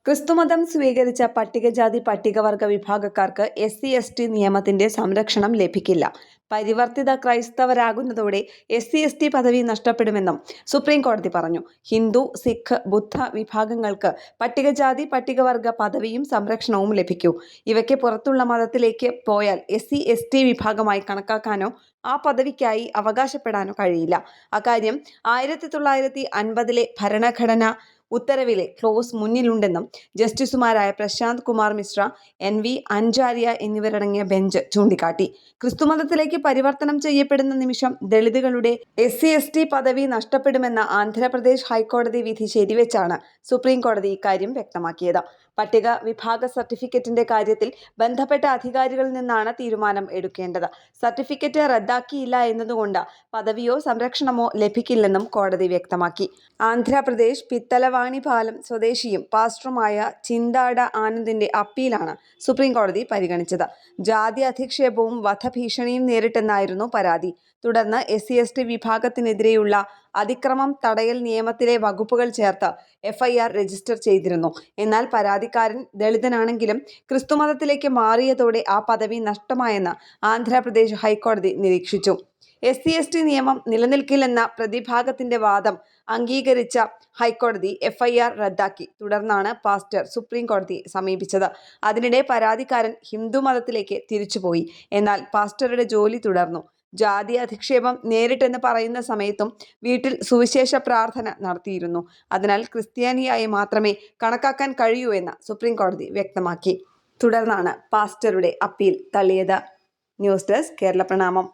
ക്രിസ്തുമതം സ്വീകരിച്ച പട്ടികജാതി പട്ടികവർഗ വിഭാഗക്കാർക്ക് SC/ST നിയമത്തിന്റെ സംരക്ഷണം ലഭിക്കില്ല. പരിവർത്തിത ക്രൈസ്തവരാകുന്നതോടെ SC/ST പദവി നഷ്ടപ്പെടുമെന്നും സുപ്രീം കോടതി പറഞ്ഞു. ഹിന്ദു, സിഖ്, ബുദ്ധ വിഭാഗങ്ങൾക്ക് പട്ടികജാതി പട്ടികവർഗ പദവിയും സംരക്ഷണവും ലഭിക്കൂ. ഇവയ്ക്ക് പുറത്തുള്ള മതത്തിലേക്ക് പോയാൽ SC/ST വിഭാഗമായി കണക്കാക്കാനോ ആ പദവിക്കായി അവകാശപ്പെടാനോ കഴിയില്ല. അക്കാര്യം 1950 ഭരണഘടനാ ഉത്തരവിലെ ക്ലോസ് മുന്നിലുണ്ടെന്നും ജസ്റ്റിസുമാരായ പ്രശാന്ത് കുമാർ മിശ്ര, NV അൻജാരിയ എന്നിവരടങ്ങിയ ബെഞ്ച് ചൂണ്ടിക്കാട്ടി. ക്രിസ്തുമതത്തിലേക്ക് പരിവർത്തനം ചെയ്യപ്പെടുന്ന നിമിഷം ദളിതുകളുടെ SC/ST പദവി നഷ്ടപ്പെടുമെന്ന ആന്ധ്രാപ്രദേശ് ഹൈക്കോടതി വിധി ശരിവെച്ചാണ് സുപ്രീം കോടതി ഇക്കാര്യം വ്യക്തമാക്കിയത്. പട്ടിക വിഭാഗ സർട്ടിഫിക്കറ്റിന്റെ കാര്യത്തിൽ ബന്ധപ്പെട്ട അധികാരികളിൽ നിന്നാണ് തീരുമാനം എടുക്കേണ്ടത്. സർട്ടിഫിക്കറ്റ് റദ്ദാക്കിയില്ല എന്നതുകൊണ്ട് പദവിയോ സംരക്ഷണമോ ലഭിക്കില്ലെന്നും കോടതി വ്യക്തമാക്കി. ആന്ധ്രാപ്രദേശ് പിത്തലവാണിപാലം സ്വദേശിയും പാസ്റ്ററുമായ ചിന്താഡ ആനന്ദിന്റെ അപ്പീലാണ് സുപ്രീം കോടതി പരിഗണിച്ചത്. ജാതി അധിക്ഷേപവും വധഭീഷണിയും നേരിട്ടെന്നായിരുന്നു പരാതി. തുടർന്ന് SC/ST വിഭാഗത്തിനെതിരെയുള്ള അതിക്രമം തടയൽ നിയമത്തിലെ വകുപ്പുകൾ ചേർത്ത് FIR രജിസ്റ്റർ ചെയ്തിരുന്നു. എന്നാൽ പരാതിക്കാരൻ ദളിതനാണെങ്കിലും ക്രിസ്തുമതത്തിലേക്ക് മാറിയതോടെ ആ പദവി നഷ്ടമായെന്ന് ആന്ധ്രാപ്രദേശ് ഹൈക്കോടതി നിരീക്ഷിച്ചു. SC/ST നിയമം നിലനിൽക്കില്ലെന്ന പ്രതിഭാഗത്തിന്റെ വാദം അംഗീകരിച്ച ഹൈക്കോടതി FIR റദ്ദാക്കി. തുടർന്നാണ് പാസ്റ്റർ സുപ്രീം കോടതിയെ സമീപിച്ചത്. അതിനിടെ പരാതിക്കാരൻ ഹിന്ദു മതത്തിലേക്ക് തിരിച്ചുപോയി. എന്നാൽ പാസ്റ്ററുടെ ജോലി തുടർന്നു. ജാതി അധിക്ഷേപം നേരിട്ടെന്ന് പറയുന്ന സമയത്തും വീട്ടിൽ സുവിശേഷ പ്രാർത്ഥന നടത്തിയിരുന്നു. അതിനാൽ ക്രിസ്ത്യാനിയായി മാത്രമേ കണക്കാക്കാൻ കഴിയൂ എന്ന് സുപ്രീം കോടതി വ്യക്തമാക്കി. തുടർന്നാണ് പാസ്റ്ററുടെ അപ്പീൽ തള്ളിയത്. ന്യൂസ് ഡെസ്ക് കേരള പ്രണാമം.